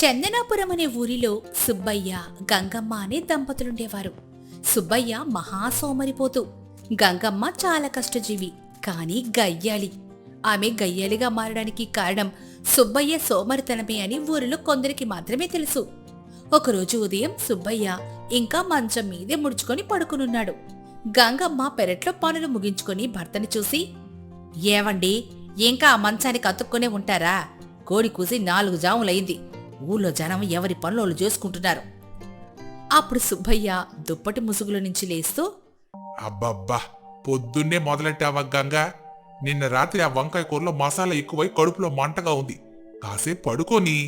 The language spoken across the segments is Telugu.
చందనాపురం అనే ఊరిలో సుబ్బయ్య గంగమ్మ అనే దంపతులుండేవారు. సుబ్బయ్య మహాసోమరిపోతు, గంగమ్మ చాలా కష్టజీవి, కాని గయ్యాలి. ఆమె గయ్యాలిగా మారడానికి కారణం సుబ్బయ్య సోమరితనమే అని ఊరిలో కొందరికి మాత్రమే తెలుసు. ఒకరోజు ఉదయం సుబ్బయ్య ఇంకా మంచం మీదే ముడుచుకొని పడుకునున్నాడు. గంగమ్మ పెరట్లో పనులు ముగించుకొని భర్తని చూసి, ఏవండి, ఇంకా ఆ మంచానికి అతుక్కునే ఉంటారా? కోడి కూసి 4 జాములైంది. ఊళ్ళో జనం ఎవరి పనులు చేసుకుంటున్నారు. అప్పుడు సుబ్బయ్య దుప్పటి ముసుగుల నుంచి లేస్తూ, అబ్బబ్బా, పొద్దున్నే మొదలెట్టావా గంగా? నిన్న రాత్రి ఆ వంకాయ కూరలో మసాలా ఎక్కువై కడుపులో మంటగా ఉంది. కాసేపు పడుకోని.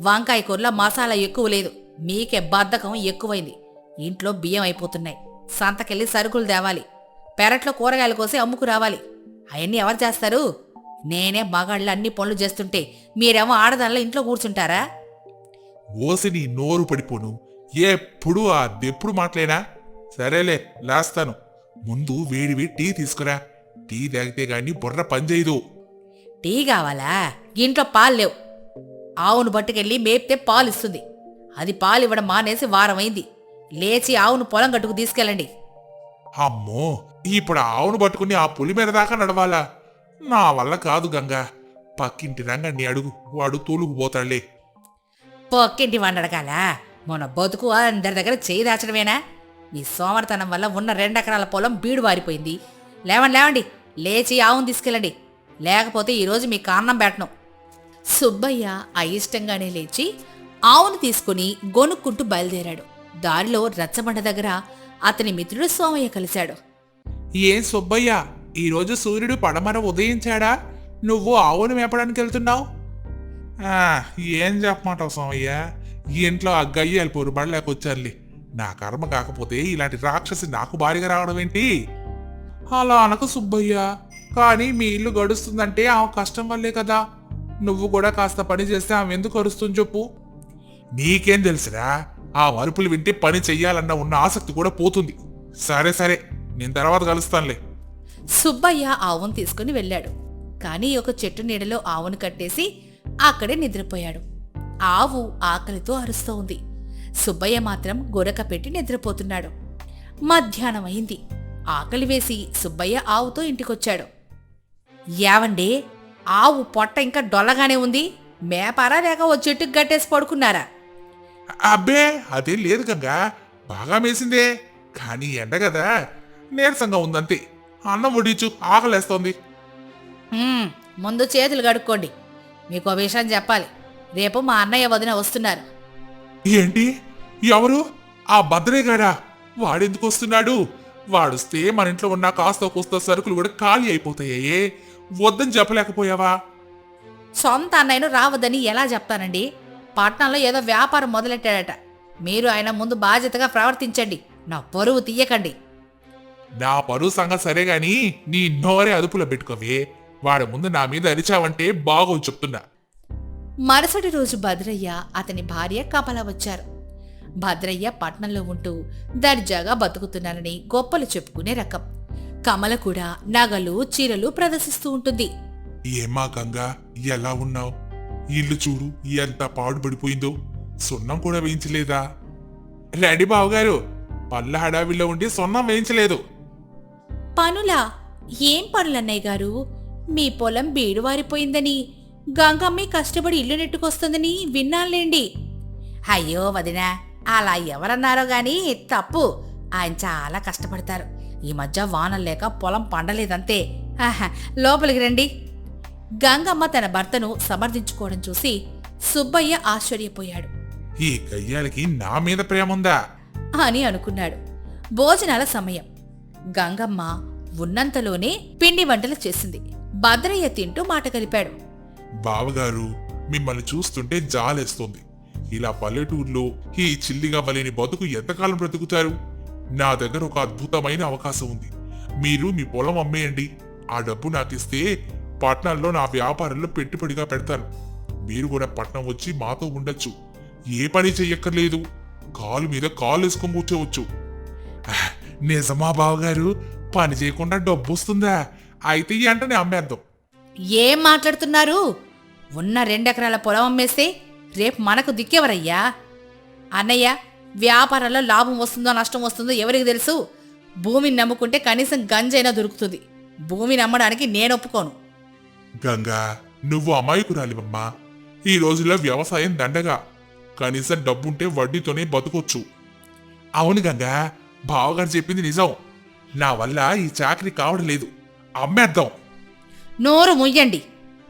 వంకాయ కూరలో మసాలా ఎక్కువ లేదు, మీకే బద్ధకం ఎక్కువైంది. ఇంట్లో బియ్యం అయిపోతున్నాయి, సంతకెళ్ళి సరుకులు తేవాలి, పెరట్లో కూరగాయలు కోసి అమ్ముకు రావాలి. అవన్నీ ఎవరు చేస్తారు? నేనే మగాళ్ళు అన్ని పనులు చేస్తుంటే మీరేమో ఆడదానిలో ఇంట్లో కూర్చుంటారా? ఓసి నీ నోరు పడిపోను. ఎప్పుడు ఆ దెప్పుడు మాటలేనా? సరేలే, లేస్తాను. ముందు వేడివి టీ తీసుకురా. టీ తాగితే గాని బుర్ర పనిచేయదు. టీ కావాలా? ఇంట్లో పాలు లేవు. ఆవును పట్టుకెళ్ళి మేపితే పాలు ఇస్తుంది. అది పాలు ఇవ్వడం మానేసి వారమైంది. లేచి ఆవును పొలం గట్టుకు తీసుకెళ్ళండి. అమ్మో, ఇప్పుడు ఆవును పట్టుకుని ఆ పులి మీద దాకా నడవాలా? నా వల్ల కాదు గంగా. పక్కింటి రంగన్ని అడుగు, వాడు తోలుకుపోతాడులే. పొక్కింటి వండడకాలా? మన బతుకు అందరి దగ్గర చేయి దాచడమేనా? నీ సోమరతనం వల్ల ఉన్న 2 ఎకరాల పొలం బీడు వారిపోయింది. లేవండి, లేచి ఆవును తీసుకెళ్ళండి, లేకపోతే ఈరోజు మీకు అన్నం పెట్టను. సుబ్బయ్య అయిష్టంగానే లేచి ఆవును తీసుకుని గొనుక్కుంటూ బయలుదేరాడు. దారిలో రచ్చబండ దగ్గర అతని మిత్రుడు సోమయ్య కలిశాడు. ఏం సుబ్బయ్య, ఈరోజు సూర్యుడు పడమర ఉదయించాడా? నువ్వు ఆవును మేపడానికి వెళ్తున్నావు? ఏం చెప్పమంటావు సోమయ్య, ఈ ఇంట్లో ఆ గయ్యాలి పోరు బడలేకొచ్చానులే. నా కర్మ కాకపోతే ఇలాంటి రాక్షసి నాకు భారీగా రావడం ఏంటి? అలా అనకు సుబ్బయ్య, కానీ మీ ఇల్లు గడుస్తుందంటే ఆమె కష్టం వల్లే కదా. నువ్వు కూడా కాస్త పని చేస్తే ఆమె ఎందుకు అరుస్తుంది చెప్పు? నీకేం తెలుసురా? ఆ అరుపులు వింటే పని చెయ్యాలన్న ఉన్న ఆసక్తి కూడా పోతుంది. సరే సరే, నేను తర్వాత కలుస్తానులే. సుబ్బయ్య ఆవును తీసుకుని వెళ్ళాడు. కాని ఒక చెట్టు నీడలో ఆవును కట్టేసి అక్కడే నిద్రపోయాడు. ఆవు ఆకలితో అరుస్తూ ఉంది. సుబ్బయ్య మాత్రం గొరక పెట్టి నిద్రపోతున్నాడు. మధ్యాహ్నం అయింది. ఆకలి వేసి సుబ్బయ్య ఆవుతో ఇంటికొచ్చాడు. యావండి, ఆవు పొట్ట ఇంకా డొల్లగానే ఉంది. మేపారా లేక ఓ చెట్టుకు గట్టేసి పడుకున్నారా? అబ్బే, అదేం లేదు గంగా, బాగా మేసిందే. కానీ ఎండ కదా, నీరసంగా ఉందంతే. అన్నం వడ్డించు, ఆకలేస్తోంది. ముందు చేతులు కడుక్కోండి. మీకు విషయం చెప్పాలి. రేపు మా అన్నయ్య వదిన వస్తున్నారు. ఏంటి? ఎవరు? ఆ భద్రేగాడా? వాడెందుకు వస్తున్నాడు? వాడొస్తే మన ఇంట్లో ఉన్న కాస్త కూస్త సరుకులు కూడా ఖాళీ అయిపోతాయే. వద్దని చెప్పలేకపోయావా? సొంత అన్నయ్యను రావద్దని ఎలా చెప్తానండి? పట్నంలో ఏదో వ్యాపారం మొదలెట్టాడట. మీరు ఆయన ముందు బాధ్యతగా ప్రవర్తించండి, నా పరువు తీయకండి. నా పరువు సంగతి సరే గాని నీ నోరే అదుపులో పెట్టుకోవే. వాడి ముందు నా మీద అరిచావంటే బాగోదు చెప్తున్నా. మరుసటి రోజు భద్రయ్య అతని భార్య కమల వచ్చారు. భద్రయ్య పట్నంలో ఉంటూ దర్జాగా బతుకుతున్నానని గొప్పలు చెప్పుకునే రకం. కమల కూడా నగలు చీరలు ప్రదర్శిస్తూ ఉంటుంది. ఏమా గంగా, ఎలా ఉన్నావు? ఇల్లు చూడు ఎంత పాడుపడిపోయిందో. సున్నం కూడా వేయించలేదా? రెడీ బావగారు, పళ్ళ హడావిల్లో ఉండి సున్నం వేయించలేదు. పనులా? ఏం పనులన్నయ్య గారు? మీ పొలం బీడువారిపోయిందని, గంగమ్మి కష్టపడి ఇల్లు నెట్టుకొస్తుందని విన్నానులేండి. అయ్యో వదినా, అలా ఎవరన్నారో గాని తప్పు. ఆయన చాలా కష్టపడతారు. ఈ మధ్య వానలు లేక పొలం పండలేదంతే. లోపలికి రండి. గంగమ్మ తన భర్తను సమర్థించుకోవడం చూసి సుబ్బయ్య ఆశ్చర్యపోయాడు. ఈ గయ్యాలకి నా మీద ప్రేముందా అని అనుకున్నాడు. భోజనాల సమయం. గంగమ్మ ఉన్నంతలోనే పిండి వంటలు చేసింది. భద్రయ్య తింటూ మాట కలిపాడు. బావగారు, మిమ్మల్ని చూస్తుంటే జాలేస్తోంది. ఇలా పల్లెటూరులో ఈ చిల్లిగా మలేని బతుకు ఎంతకాలం బ్రతుకుతారు? నా దగ్గర ఒక అద్భుతమైన అవకాశం ఉంది. మీరు మీ పొలం అమ్మేయండి. ఆ డబ్బు నాకిస్తే పట్నంలో నా వ్యాపారంలో పెట్టుబడిగా పెడతాను. మీరు కూడా పట్నం వచ్చి మాతో ఉండొచ్చు. ఏ పని చెయ్యక్కర్లేదు. కాలు మీద కాలు వేసుకొని కూర్చోవచ్చు. నిజమా బావగారు? పని చేయకుండా డబ్బు వస్తుందా? అయితే ఈ అంటనే అమ్మేద్దాం. ఏం మాట్లాడుతున్నారు? ఉన్న 2 ఎకరాల పొలం అమ్మేస్తే రేపు మనకు దిక్కెవరయ్యా? అన్నయ్య, వ్యాపారంలో లాభం వస్తుందో నష్టం వస్తుందో ఎవరికి తెలుసు? భూమిని నమ్ముకుంటే కనీసం గంజైనా దొరుకుతుంది. భూమిని అమ్మడానికి నేను ఒప్పుకోను. గంగా, నువ్వు అమాయకురాలివమ్మా. ఈ రోజుల్లో వ్యవసాయం దండగా. కనీసం డబ్బుంటే వడ్డీతోనే బతుకొచ్చు. అవును గంగా, బావగారు చెప్పింది నిజం. నా వల్ల ఈ చాకరీ కావడం లేదు. అమ్మేద్దాం. నోరు ముయ్యండి.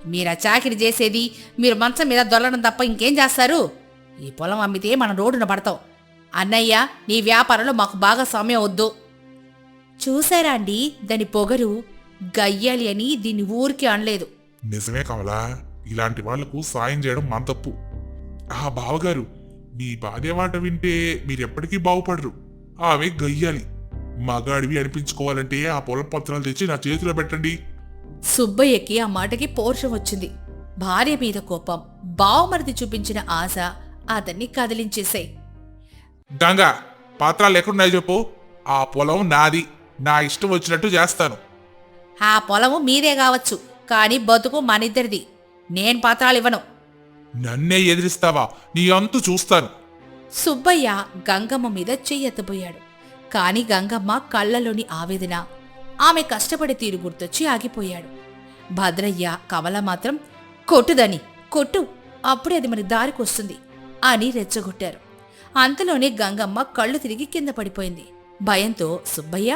మీరా చాకిరి చేసేది, మీరు మంచం మీద దొల్లడం తప్ప ఇంకేం చేస్తారు? ఈ పొలం అమ్మితే మనం రోడ్డున పడతాం. అన్నయ్య, నీ వ్యాపారంలో మాకు బాగా సమయం వద్దు. చూసారా అండి దాని పొగరు? గయ్యాలి అని దీన్ని ఊరికి అనలేదు. నిజమే కమలా, ఇలాంటి వాళ్లకు సాయం చేయడం మన తప్పు. ఆ బావగారు, మీ భార్య మాట వింటే మీరెప్పటికీ బాగుపడరు. ఆమె గయ్యాలి. మగాడివి అనిపించుకోవాలంటే ఆ పొలం పత్రాలు తెచ్చి నా చేతిలో పెట్టండి. సుబ్బయ్యకి ఆ మాటకి పౌరుషం వచ్చింది. భార్య మీద కోపం, బావమరిది చూపించిన ఆశ అతన్ని కదిలించేశాయి. గంగా, పత్రాలు ఎక్కడున్నాయి చెప్పు. ఆ పొలం నాది. నా ఇష్టం వచ్చినట్టు చేస్తాను. ఆ పొలము మీదే కావచ్చు, కాని బతుకు మనిద్దరిది. నేను పత్రాలు ఇవ్వను. నన్నే ఎదిరిస్తావా? నీ అంతు చూస్తాను. సుబ్బయ్య గంగమ్మ మీద చెయ్యెత్తబోయాడు. కాని గంగమ్మ కళ్ళలోని ఆవేదన, ఆమె కష్టపడే తీరు గుర్తొచ్చి ఆగిపోయాడు. భద్రయ్య, కమల మాత్రం కొట్టుదని కొట్టు, అప్పుడే అది మన దారికొస్తుంది అని రెచ్చగొట్టారు. అంతలోనే గంగమ్మ కళ్ళు తిరిగి కింద పడిపోయింది. భయంతో సుబ్బయ్య,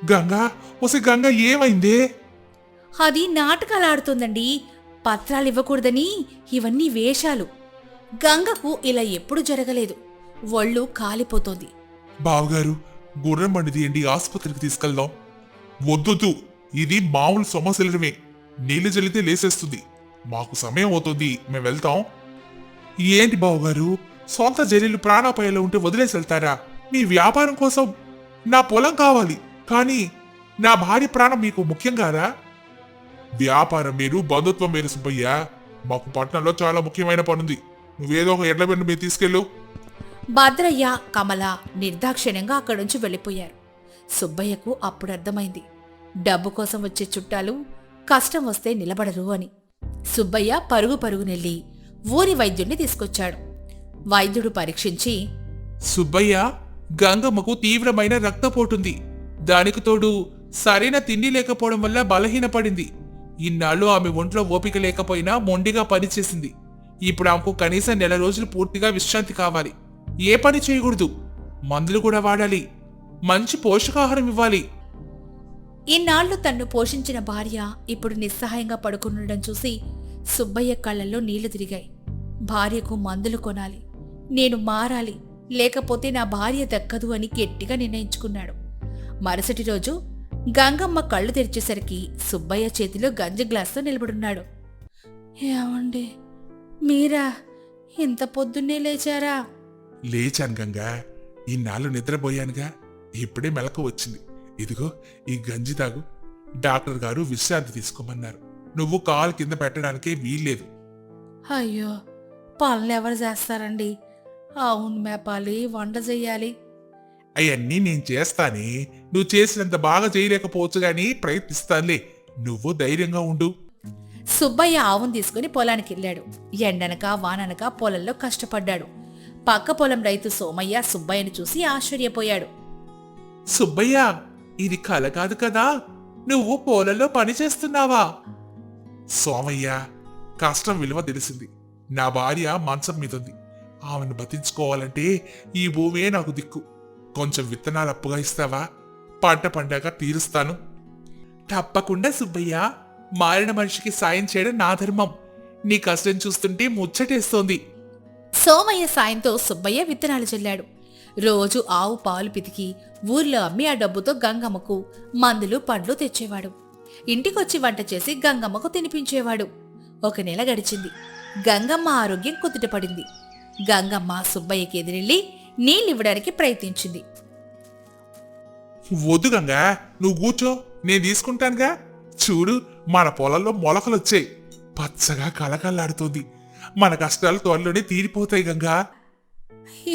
గంగా, ఒసే గంగా, ఏమైందే? అది నాటకాలాడుతోందండి. పత్రాలివ్వకూడదని ఇవన్నీ వేషాలు. గంగకు ఇలా ఎప్పుడు జరగలేదు. ఒళ్ళు కాలిపోతోంది. బావగారు, గుర్రం బండి తీయండి, ఆసుపత్రికి తీసుకెళ్దాం. వద్దొద్దు, ఇది మామూలు సమస్యలమే. నీళ్లు జల్లితే లేసేస్తుంది. మాకు సమయం అవుతుంది, మేము వెళ్తాం. ఏంటి బావగారు, సొంత జల్లీలు ప్రాణాపాయాలు ఉంటే వదిలేసి వెళ్తారా? మీ వ్యాపారం కోసం నా పొలం కావాలి, కానీ నా భార్య ప్రాణం మీకు ముఖ్యం కాదా? వ్యాపారం మీరు, బంధుత్వం మీరు సుబ్బయ్య. మాకు పట్టణంలో చాలా ముఖ్యమైన పనుంది. నువ్వేదో ఒక ఎడ్ల బండి మీరు తీసుకెళ్ళు. భద్రయ్య, కమల నిర్దాక్షిణ్యంగా అక్కడుంచి వెళ్ళిపోయారు. సుబ్బయ్యకు అప్పుడు అర్థమైంది, డబ్బు కోసం వచ్చే చుట్టాలు కష్టం వస్తే నిలబడరు అని. సుబ్బయ్య పరుగు పరుగునెళ్ళి ఊరి వైద్యుణ్ణి తీసుకొచ్చాడు. వైద్యుడు పరీక్షించి, సుబ్బయ్య, గంగమ్మకు తీవ్రమైన రక్తపోటుంది. దానికి తోడు సరైన తిండి లేకపోవడం వల్ల బలహీనపడింది. ఇన్నాళ్ళు ఆమె ఒంట్లో ఓపిక లేకపోయినా మొండిగా పనిచేసింది. ఇప్పుడు ఆమెకు కనీసం 1 రోజులు పూర్తిగా విశ్రాంతి కావాలి. ఏ పని చేయకూడదు. మందులు కూడా వాడాలి. మంచి పోషకాహారం ఇవ్వాలి. ఇన్నాళ్లు తన్ను పోషించిన భార్య ఇప్పుడు నిస్సహాయంగా పడుకుండడం చూసి సుబ్బయ్య కళ్ళల్లో నీళ్లు తిరిగాయి. భార్యకు మందులు కొనాలి, నేను మారాలి, లేకపోతే నా భార్య దక్కదు అని గట్టిగా నిర్ణయించుకున్నాడు. మరుసటి రోజు గంగమ్మ కళ్ళు తెరిచేసరికి సుబ్బయ్య చేతిలో గంజి గ్లాస్తో నిలబడున్నాడు. ఏమండి, మీరా? ఇంత పొద్దున్నే లేచారా? లేచాను గంగా. ఇన్నాళ్ళు నిద్రపోయానుగా, ఇప్పుడే మెలకు వచ్చింది. ఇదిగో ఈ గంజి తాగు. డాక్టర్ గారు విశ్రాంతి తీసుకోమన్నారు. నువ్వు కాలు కింద పెట్టడానికే వీల్లేదు. అయ్యో, పనులు ఎవరు చేస్తారండి? అవును, మేపాలి, వంట చెయ్యాలి. అవన్నీ నేను చేస్తానే. నువ్వు చేసినంత బాగా చేయలేకపోవచ్చు గాని ప్రయత్నిస్తానులే. నువ్వు ధైర్యంగా ఉండు. సుబ్బయ్య ఆవును తీసుకుని పొలానికి వెళ్ళాడు. ఎండనక వాననక పొలంలో కష్టపడ్డాడు. పక్క పొలం రైతు సోమయ్య సుబ్బయ్యను చూసి ఆశ్చర్యపోయాడు. సుబ్బయ్య, ఇది కల కాదు కదా, నువ్వు పొలంలో పని చేస్తున్నావా? సోమయ్య, కష్టం విలువ తెలిసింది. నా భార్య మంచం మీదుంది. ఆమెను బతించుకోవాలంటే ఈ భూమే నాకు దిక్కు. కొంచెం విత్తనాలు అప్పుగా ఇస్తావా? పంట పండాక తీరుస్తాను. తప్పకుండా సుబ్బయ్య. మారిన మనిషికి సాయం చేయడం నా ధర్మం. నీ కష్టం చూస్తుంటే ముచ్చటేస్తోంది. సోమయ్య సాయంతో సుబ్బయ్య విత్తనాలు చల్లాడు. రోజు ఆవు పాలు పితికి ఊర్లో అమ్మి ఆ డబ్బుతో గంగమ్మకు మందులు పండ్లు తెచ్చేవాడు. ఇంటికొచ్చి వంట చేసి గంగమ్మకు తినిపించేవాడు. 1 నెల గడిచింది. గంగమ్మ ఆరోగ్యం కుదుటపడింది. గంగమ్మ సుబ్బయ్యకి ఎదురెళ్ళి నీళ్ళివ్వడానికి ప్రయత్నించింది. వద్దు గంగా, నువ్వు కూర్చో, నేను తీసుకుంటానుగా. చూడు, మన పొలంలో మొలకలొచ్చాయి. పచ్చగా కలకల్లాడుతోంది. మన కష్టాలు త్వరలోనే తీరిపోతాయి గంగా.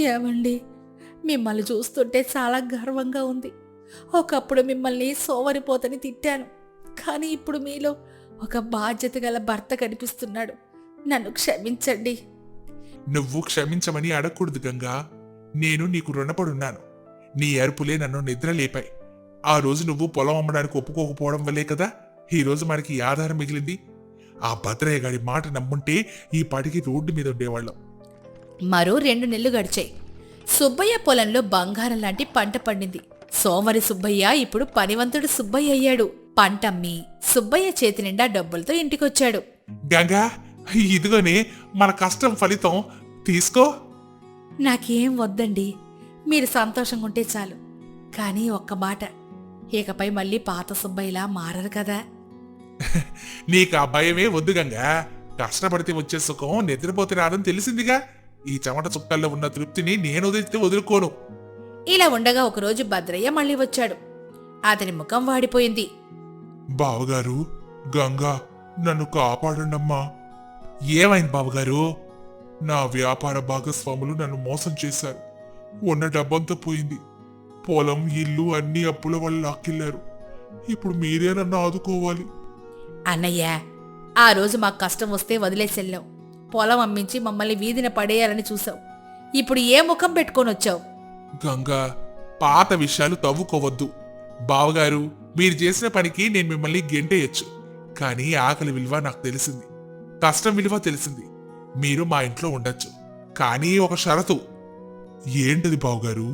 ఏమండి, మిమ్మల్ని చూస్తుంటే చాలా గర్వంగా ఉంది. ఒకప్పుడు మిమ్మల్ని సోమరిపోతని తిట్టాను, కానీ ఇప్పుడు మీలో ఒక బాధ్యత గల భర్త కనిపిస్తున్నాడు. నన్ను క్షమించండి. నువ్వు క్షమించమని అడగకూడదు గంగా. నేను నీకు రుణపడున్నాను. నీ అరుపులే నన్ను నిద్ర లేపాయి. ఆ రోజు నువ్వు పొలం అమ్మడానికి ఒప్పుకోకపోవడం వల్లే కదా ఈ రోజు మనకి ఈ ఆధారం మిగిలింది. ఆ భద్రయ్య గారి మాట నమ్ముంటే ఈ పాటికి రోడ్డు మీద ఉండేవాళ్ళం. మరో 2 నెలలు గడిచాయి. సుబ్బయ్య పొలంలో బంగారం లాంటి పంట పండింది. సోమరి సుబ్బయ్య ఇప్పుడు పనివంతుడు సుబ్బయ్య అయ్యాడు. పంటమ్మి సుబ్బయ్య చేతి నిండా డబ్బులతో ఇంటికొచ్చాడు. గంగా, ఇదిగోనే మన కష్టం ఫలితం, తీసుకో. నాకేం వద్దండి, మీరు సంతోషంగా ఉంటే చాలు. కానీ ఒక్క మాట, ఇకపై మళ్ళీ పాత సుబ్బయ్యలా మారరు కదా. నీకు ఆ భయమే వద్దు గంగా. కష్టపడితే వచ్చే సుఖం నిద్రపోతే రాదని తెలిసిందిగా. ఈ చెమట చుక్కల్లో ఉన్న తృప్తిని నేను వదిలితే వదులుకోను. ఇలా ఉండగా ఒకరోజు భద్రయ్య మళ్ళీ వచ్చాడు. అతని ముఖం వాడిపోయింది. బావగారు, గంగా నన్ను కాపాడండమ్మా. ఏమైంది బావగారు? నా వ్యాపార భాగస్వాములు నన్ను మోసం చేశారు. ఉన్న డబ్బంతా పోయింది. పొలం, ఇల్లు అన్ని అప్పుల వల్ల లాక్కెళ్లారు. ఇప్పుడు మీరే నన్ను ఆదుకోవాలి. అన్నయ్య, ఆ రోజు మాకు కష్టం వస్తే వదిలేసెళ్ళాం. పొలం అమ్మించి మమ్మల్ని వీధిన పడేయాలని చూసావు. ఇప్పుడు ఏ ముఖం పెట్టుకొని వచ్చావు? గంగా, పాత విషయాలు తవ్వుకోవద్దు. బావగారు, మీరు చేసిన పనికి నేను మిమ్మల్ని గెంటేయచ్చు. కానీ ఆకలి విలువ నాకు తెలిసింది, కష్టం విలువ తెలిసింది. మీరు మా ఇంట్లో ఉండొచ్చు, కానీ ఒక షరతు. ఏంటది బావగారు?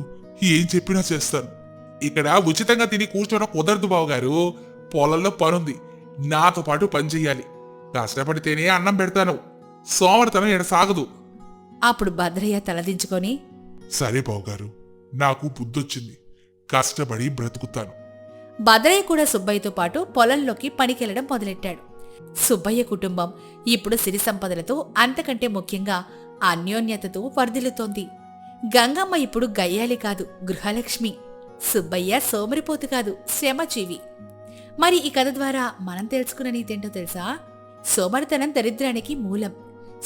ఏం చెప్పినా చేస్తాను. ఇక్కడ ఉచితంగా తిని కూర్చోవడం కుదరదు బావగారు. పొలంలో పనుంది, నాతో పాటు పని చెయ్యాలి. కష్టపడితేనే అన్నం పెడతాను. సోమరితనం ఎడ సాగదు. అప్పుడు భద్రయ్య తలదించుకొని, సరే బావగారు, నాకు బుద్ధొచ్చింది. కష్టపడి బ్రతుకుతాను. భద్రయ్య కూడా సుబ్బయ్యతో పాటు పొలంలోకి పనికెళ్లడం మొదలెట్టాడు. సుబ్బయ్య కుటుంబం ఇప్పుడు సిరి సంపదలతో, అంతకంటే ముఖ్యంగా అన్యోన్యతతో వర్ధిల్లుతోంది. గంగమ్మ ఇప్పుడు గయ్యాలి కాదు, గృహలక్ష్మి. సుబ్బయ్య సోమరిపోతు కాదు, శ్రమజీవి. మరి ఈ కథ ద్వారా మనం తెలుసుకున్న నీతేంటో తెలుసా? సోమరితనం దరిద్రానికి మూలం,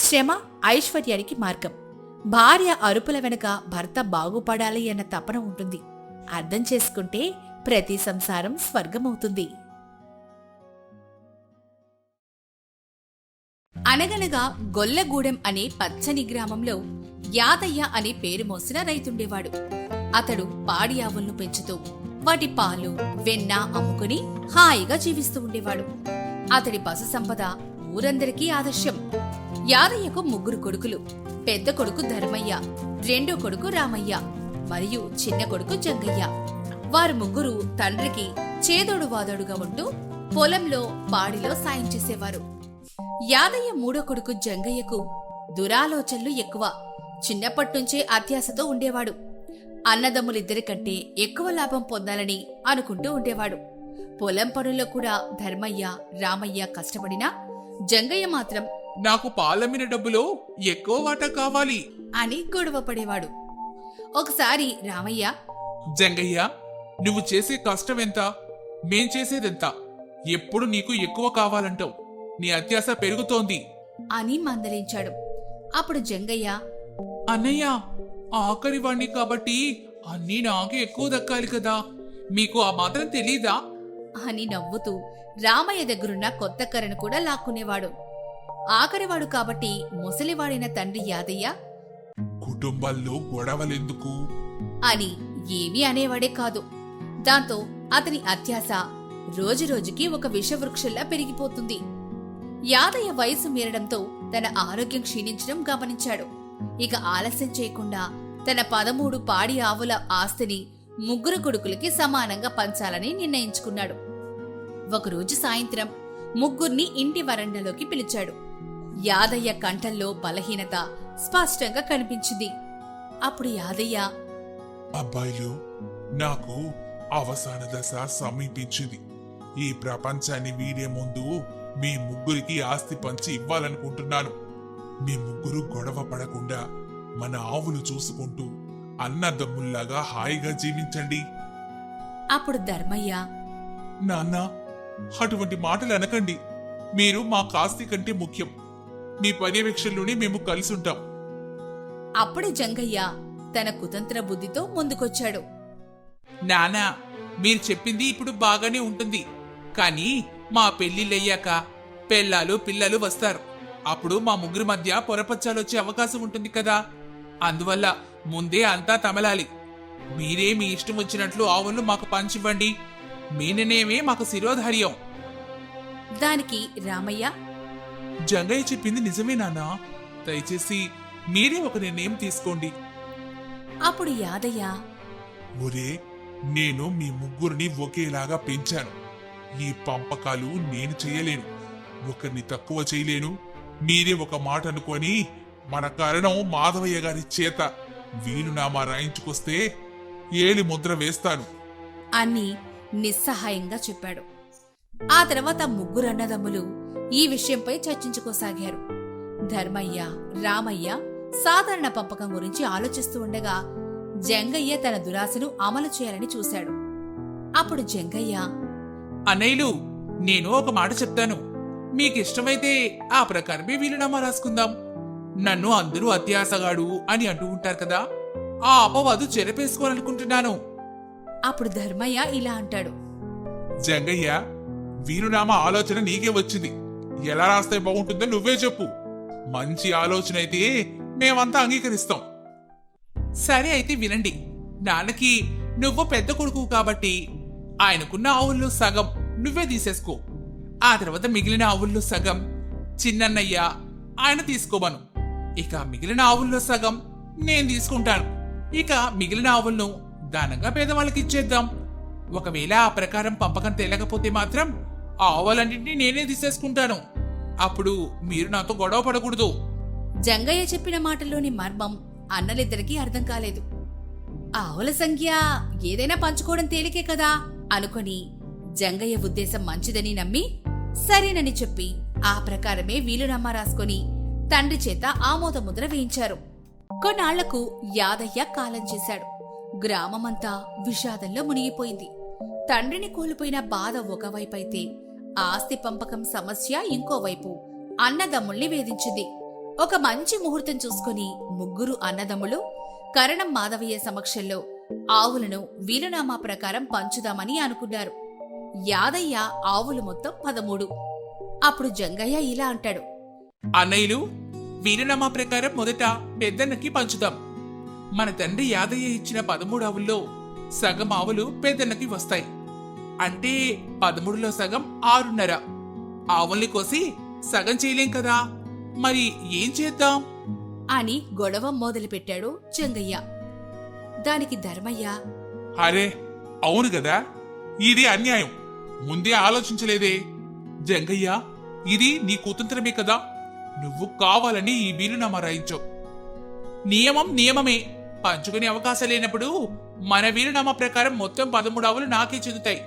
శ్రమ ఐశ్వర్యానికి మార్గం. భార్య అరుపుల వెనుక భర్త బాగుపడాలి అన్న తపన ఉంటుంది. అర్థం చేసుకుంటే ప్రతి సంసారం స్వర్గమవుతుంది. అనగనగా గొల్లగూడెం అనే పచ్చని గ్రామంలో యాదయ్య అనే పేరు మోసిన రైతుండేవాడు. అతడు పాడి ఆవులను పెంచుతూ వాటి పాలు, వెన్న అమ్ముకుని హాయిగా జీవిస్తూ ఉండేవాడు. అతడి పశు సంపద ఊరందరికీ ఆదర్శం. యాదయ్యకు 3 కొడుకులు. పెద్ద కొడుకు ధర్మయ్య, రెండో కొడుకు రామయ్య మరియు చిన్న కొడుకు జంగయ్య. వారు ముగ్గురు తండ్రికి చేదోడు వాదోడుగా ఉంటూ పొలంలో, పాడిలో సాయం చేసేవారు. యాదయ్య 3వ కొడుకు జంగయ్యకు దురాలోచనలు ఎక్కువ. చిన్నప్పట్నుంచే అత్యాశతో ఉండేవాడు. అన్నదమ్ములిద్దరికంటే ఎక్కువ లాభం పొందాలని అనుకుంటూ ఉండేవాడు. పొలం పనుల్లో కూడా ధర్మయ్య, రామయ్య కష్టపడినా జంగయ్య మాత్రం నాకు పాలమ్మిన డబ్బులో ఎక్కువ వాటా కావాలి అని గొడవ పడేవాడు. ఒకసారి రామయ్య, జంగయ్య, నువ్వు చేసే కష్టం ఎంత, మేం చేసేదెంత? ఎప్పుడు నీకు ఎక్కువ కావాలంటావు. నీ అత్యాశ పెరుగుతోంది అని మందలించాడు. అప్పుడు జంగయ్య, అన్నయ్య, ఆఖరి వాణ్ణి కాబట్టి అన్నీ నాకే ఎక్కువ దక్కాలి కదా, మీకు ఆ మాత్రం తెలీదా అని నవ్వుతూ రామయ్య దగ్గరున్న కొత్త కర్రను కూడా లాక్కునేవాడు. ఆఖరివాడు కాబట్టి ముసలివాడైన తండ్రి యాదయ్య, కుటుంబాల్లో గొడవలెందుకు అని ఏమీ అనేవాడే కాదు. దాంతో అతని అత్యాశ రోజురోజుకి ఒక విషవృక్షంలా పెరిగిపోతుంది. యాదయ్య వయసు మీరడంతో తన ఆరోగ్యం క్షీణించడం గమనించాడు. ఇక ఆలస్యం చేయకుండా తన 13 పాడి ఆవుల ఆస్తిని 3 కొడుకులకి సమానంగా పంచాలని నిర్ణయించుకున్నాడు. ఒకరోజు సాయంత్రం 3 ఇంటి వరండాలోకి పిలిచాడు. యాదయ్య కంఠంలో బలహీనత స్పష్టంగా కనిపించింది. అప్పుడు యాదయ్య, అబ్బాయిలు, నాకు అవసాన దశ సమీపించింది. ఈ ప్రపంచాన్ని వీడే ముందు మీ 3కి ఆస్తి పంచి ఇవ్వాలనుకుంటున్నాను. మీ 3 గొడవ పడకుండా మన ఆవులు చూసుకుంటూ అన్నదమ్ముల్లాగా హాయిగా జీవించండి. అప్పుడు ధర్మయ్య, నాన్న, అటువంటి మాటలు అనకండి. మీరు మా కాస్తి కంటే ముఖ్యం. మీ పర్యవేక్షణలోనే మేము కలిసి ఉంటాం. అప్పుడే జంగయ్య తన కుతంత్ర బుద్ధితో ముందుకొచ్చాడు. నానా, మీరు చెప్పింది ఇప్పుడు బాగానే ఉంటుంది. కానీ మా పెళ్లిళ్ళయ్యాక పెళ్ళాలు పిల్లలు వస్తారు. అప్పుడు మా ముగ్గురి మధ్య పొరపచ్చాలొచ్చే అవకాశం ఉంటుంది కదా. అందువల్ల ముందే అంతా తమలాలి. మీరే మీ ఇష్టం వచ్చినట్లు ఆవులను మాకు పంచివ్వండి. మీ నిర్ణయమే మాకు శిరోధార్యం. దానికి రామయ్య, జంగయ్య చెప్పింది నిజమే నాన్నా. దయచేసి మీరే ఒక నిర్ణయం తీసుకోండి. అప్పుడు యాదయ్య, ఒరే, నేను మీ ముగ్గురిని ఒకేలాగా పెంచాను. ఈ పంపకాలు నేను చేయలేను, ఒకరిని తక్కువ చేయలేను. మీరే ఒక మాట అనుకొని మన కారణం మాధవయ్య గారి చేత వీలునామా రాయించుకొస్తే ఏలి ముద్ర వేస్తాను అని నిస్సహాయంగా చెప్పాడు. ఆ తర్వాత ముగ్గురు అన్నదమ్ములు ఈ విషయంపై చర్చించుకోసాగారు. ధర్మయ్య, రామయ్య సాధారణ పంపకం గురించి ఆలోచిస్తూ ఉండగా జంగయ్య తన దురాశను అమలు చేయాలని చూశాడు. అప్పుడు జంగయ్య, అన్నయ్యలు, నేను ఒక మాట చెప్తాను. మీకిష్టమైతే ఆ ప్రకారమే వీలునామా రాసుకుందాం. నన్ను అందరూ అత్యాసగాడు అని అంటూ ఉంటారు కదా, ఆ అపవాదు చెరపేసుకోవాలనుకుంటున్నాను. అప్పుడు ధర్మయ్య ఇలా అంటాడు, జంగయ్య, వీలునామా ఆలోచన నీకే వచ్చింది. ఎలా రాస్తే బాగుంటుందో నువ్వే చెప్పు. మంచి ఆలోచన అయితే మేమంతా అంగీకరిస్తాం. సరే అయితే వినండి. నాన్నకి నువ్వు పెద్ద కొడుకు కాబట్టి ఆయనకున్న ఆవుల్లో సగం నువ్వే తీసేసుకో. ఆ తర్వాత మిగిలిన ఆవుల్లో సగం చిన్నన్నయ్య ఆయన తీసుకోమను. ఇక మిగిలిన ఆవుల్లో సగం నేను తీసుకుంటాను. ఇక మిగిలిన ఆవులను దానంగా పేదవాళ్ళకి ఇచ్చేద్దాం. ఒకవేళ ఆ ప్రకారం పంపకం తేలకపోతే మాత్రం ఆ ఆవులన్నింటినీ నేనే తీసేసుకుంటాను. అప్పుడు మీరు నాతో గొడవ పడకూడదు. జంగయ్య చెప్పిన మాటల్లోని మర్మం అన్నలిద్దరికీ అర్థం కాలేదు. ఆవుల సంఖ్య ఏదైనా పంచుకోవడం తేలికే కదా అనుకొని జంగయ్య ఉద్దేశం మంచిదని నమ్మి సరేనని చెప్పి ఆ ప్రకారమే వీలునామా రాసుకొని తండ్రి చేత ఆమోద ముద్ర వేయించారు. కొన్నాళ్లకు యాదయ్య కాలం చేశాడు. గ్రామమంతా విషాదంలో మునిగిపోయింది. తండ్రిని కోల్పోయిన బాధ ఒకవైపైతే ఆస్తి పంపకం సమస్య ఇంకోవైపు అన్నదమ్ముల్ని వేధించింది. ఒక మంచి ముహూర్తం చూసుకుని ముగ్గురు అన్నదమ్ములు కరణం మాధవయ్య సమక్షంలో ఆవులను వీలునామా ప్రకారం పంచుదామని అనుకున్నారు. యాదయ్య ఆవులు మొత్తం 13. అప్పుడు జంగయ్య ఇలా అంటాడు, అన్నయ్యలు, వీలునామా ప్రకారం మొదట పెద్దన్నకి పంచుదాం. మన తండ్రి యాదయ్య ఇచ్చిన 13 ఆవుల్లో సగం ఆవులు పెద్దన్నకి వస్తాయి. అంటే 13లో సగం 6.5. ఆవుల్ని కోసి సగం చేయలేం కదా, మరి ఏం చేద్దాం అని గొడవ మొదలుపెట్టాడు జంగయ్య. దానికి ధర్మయ్య, అరే, అవును కదా, ఇది అన్యాయం. ముందే ఆలోచించలేదే. జంగయ్య, ఇది నీ కుతంత్రమే కదా. నువ్వు కావాలని ఈ వీలునామా రాయించావు. నియమం నియమమే. పంచుకునే అవకాశం లేనప్పుడు మన వీలునామా ప్రకారం మొత్తం 13 ఆవులు నాకే చెందుతాయి.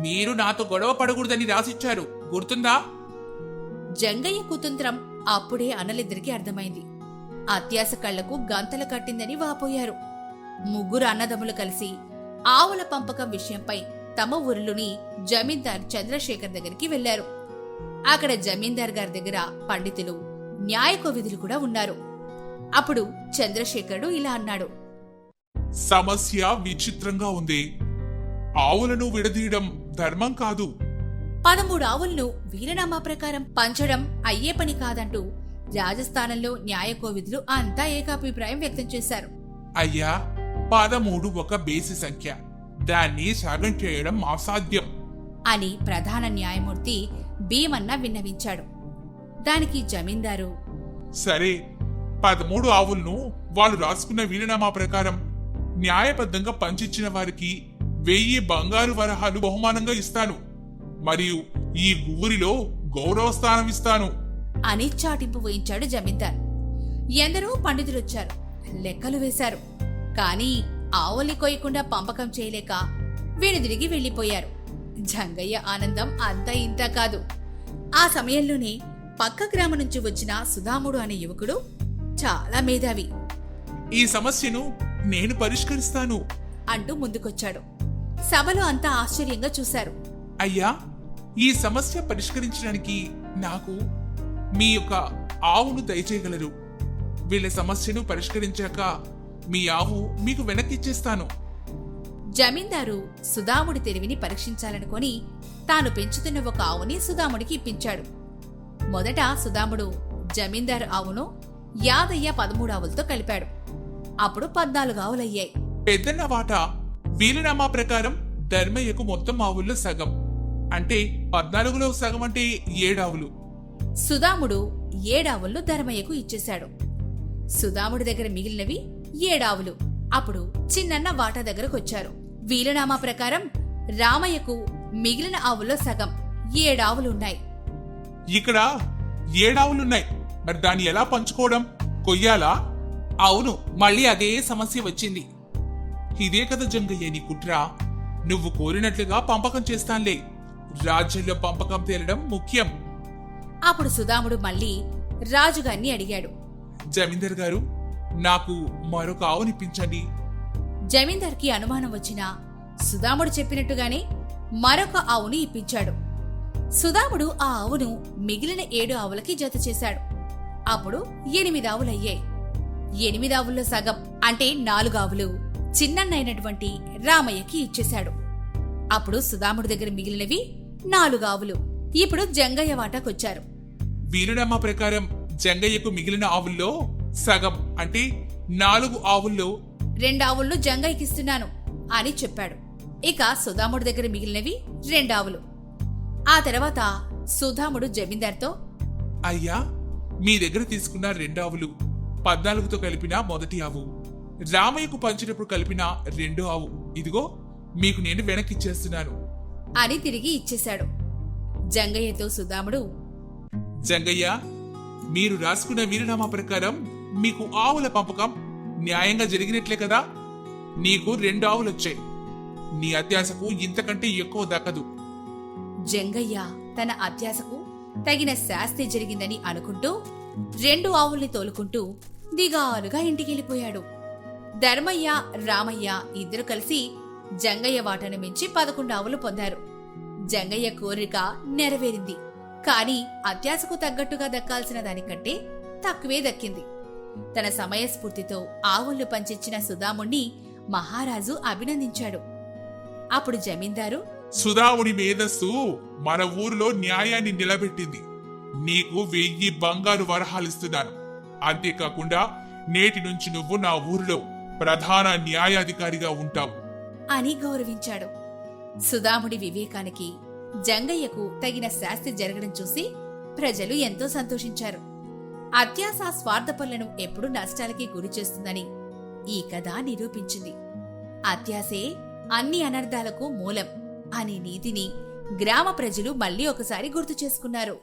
మీరు నాతో గొడవ పడకూడదని రాసిచ్చారు, గుర్తుందా? జంగయ్య కుతంత్రం అప్పుడే అన్నలిద్దరికీ అర్థమైంది. అత్యాస కళ్లకు గంతలు కట్టిందని వాపోయారు. ముగ్గురు అన్నదమ్ములు కలిసి ఆవుల పంపకం విషయంపై తమ ఊరిలోని జమీందార్ చంద్రశేఖర్ దగ్గరికి వెళ్లారు. అక్కడ జమీందార్ గారి దగ్గర పండితులు, న్యాయకోవిధులు కూడా ఉన్నారు. అప్పుడు చంద్రశేఖరుడు ఇలా అన్నాడు, సమస్య విచిత్రంగా ఉంది. ఆవులను విడదీయడం ధర్మం కాదు. 13 ఆవులను వీలునామా ప్రకారం పంచడం అయ్యే పని కాదంటూ రాజస్థానంలో న్యాయకోవిధులు అంతా ఏకాభిప్రాయం వ్యక్తం చేశారు. అయ్యా, 13 ఒక బేసి సంఖ్య. దాన్ని సగం చేయడం అసాధ్యం అని ప్రధాన న్యాయమూర్తి భీమన్న విన్నవించాడు. దానికి జమీందారు, సరే, 13 ఆవులను వాళ్ళు రాసుకున్న వీలునామా ప్రకారం న్యాయబద్ధంగా పంచిచ్చిన వారికి 1000 బంగారు వరహాలు బహుమానంగా ఇస్తాను. మరియు ఈ ఊరిలో గౌరవ స్థానం ఇస్తాను అని చాటింపు వేయించాడు జమీందార్. ఎందరో పండితులొచ్చారు, లెక్కలు వేశారు. కాని ఆవుల్ని కోయకుండా పంపకం చేయలేక వెనుదిరిగి వెళ్లిపోయారు. జంగయ్య ఆనందం అంతా ఇంతా కాదు. ఆ సమయంలోనే పక్క గ్రామం నుంచి వచ్చిన సుధాముడు అనే యువకుడు చాలా మేధావి ఈ సమస్యను నేను పరిష్కరిస్తాను అంటూ ముందుకొచ్చాడు. సభలో అంతా ఆశ్చర్యంగా చూశారు. అయ్యా, ఈ సమస్య పరిష్కరించడానికి నాకు మీ యొక్క ఆవును దయచేయగలరు. వీళ్ళ సమస్యను పరిష్కరించాక మీ ఆవు మీకు వెనక్కిచ్చేస్తాను. జమీందారు సుధాముడి తెలివిని పరీక్షించాలనుకొని తాను పెంచుతున్న ఒక ఆవుని సుధాముడికి ఇప్పించాడు. మొదట సుధాముడు జమీందారు ఆవును యాదయ్య 13 ఆవులతో కలిపాడు. అప్పుడు 14 ఆవులయ్యాయి. పెద్దన్న వాటా వీలునామా ప్రకారం ధర్మయ్యకు మొత్తం ఆవుల్లో సగం, అంటే 14లో సగం అంటే 7 ఆవులు. సుధాముడు 7 ఆవులను ధర్మయ్యకు ఇచ్చేశాడు. సుధాముడి దగ్గర మిగిలినవి 7 ఆవులు. అప్పుడు చిన్నన్న వాటా దగ్గరకొచ్చారు. వీలునామా ప్రకారం రామయ్యకు మిగిలిన ఆవుల్లో సగం 7 ఆవులున్నాయి. ఇక్కడ 7 ఆవులున్నాయి, మరి దాన్ని ఎలా పంచుకోవడం? కొయ్యాలా? అవును, మళ్ళీ అదే సమస్య వచ్చింది. ఇదే కదా జంగయ్య నీ కుట్ర. నువ్వు కోరినట్లుగా పంపకం చేస్తాన్లే, రాజ్యంలో పంపకం తేలడం ముఖ్యం. అప్పుడు సుధాముడు మళ్ళీ రాజుగారిని అడిగాడు. జమీందర్ గారు, నాకు మరొక ఆవునిప్పించండి. జమీందార్కి అనుమానం వచ్చినా సుధాముడు చెప్పినట్టుగానే మరొక ఆవుని ఇప్పించాడు. సుధాముడు ఆ ఆవును మిగిలిన 7 ఆవులకి జత చేశాడు. అప్పుడు 8 ఆవులయ్యాయి. 8 ఆవుల్లో సగం అంటే 4 ఆవులు చిన్నన్నైనటువంటి రామయ్యకి ఇచ్చేశాడు. అప్పుడు సుధాముడి దగ్గర మిగిలినవి 4 ఆవులు. ఇప్పుడు జంగయ్య వాటాకొచ్చారు. వీలునామా ప్రకారం జంగయ్యకు మిగిలిన ఆవుల్లో సగం అంటే 4 ఆవుల్లో 2 ఆవులను జంగయ్యకిస్తున్నాను అని చెప్పాడు. ఇక సుధాముడి దగ్గర మిగిలినవి 2 ఆవులు. ఆ తర్వాత సుధాముడు జమీందార్తో, అయ్యా, మీ దగ్గర తీసుకున్న 2 ఆవులు 14తో కలిపిన మొదటి ఆవు, రామయ్యకు పంచినప్పుడు కలిపిన 2 ఆవు, ఇదిగో మీకు నేను వెనక్కిచ్చేస్తున్నాను అని తిరిగి ఇచ్చేశాడు. జంగయ్యతో సుధాముడు, జంగయ్య, మీరు రాసుకున్న వీలునామా ప్రకారం మీకు ఆవుల పంపకం న్యాయంగా జరిగినట్లే కదా? నీకు 2 ఆవులొచ్చాయి. నీ అత్యాశకు ఇంతకంటే ఎక్కువ దక్కదు. జంగయ్య తన అత్యాశకు తగిన శాస్తి జరిగిందని అనుకుంటూ 2 ఆవుల్ని తోలుకుంటూ దిగాలుగా ఇంటికెళ్ళిపోయాడు. ధర్మయ్య, రామయ్య ఇద్దరు కలిసి జంగయ్య వాటాను మించి 11 ఆవులు పొందారు. జంగయ్య కోరిక నెరవేరింది. కాని అత్యాశకు తగ్గట్టుగా దక్కాల్సిన దానికంటే తక్కువే దక్కింది. తన సమయస్ఫూర్తితో ఆవుల్ని పంచిచ్చిన సుధాముణ్ణి మహారాజు అభినందించాడు. అప్పుడు జమీందారు, సుధాముడి మేధస్సు మన ఊరిలో న్యాయాన్ని నిలబెట్టింది. నీకు 1000 బంగారు వరహాలిస్తున్నాను. అంతేకాకుండా నేటి నుంచి నువ్వు నా ఊరిలో ప్రధాన న్యాయాధికారిగా ఉంటావు అని గౌరవించాడు. సుధాముడి వివేకానికి, జంగయ్యకు తగిన శాస్తి జరగడం చూసి ప్రజలు ఎంతో సంతోషించారు. అత్యాశ స్వార్థపరులను ఎప్పుడూ నష్టాలకి గురి చేస్తుందని ఈ కథ నిరూపించింది. అత్యాశే అన్ని అనర్థాలకు మూలం అనే నీతిని గ్రామ ప్రజలు మళ్లీ ఒకసారి గుర్తు చేసుకున్నారు.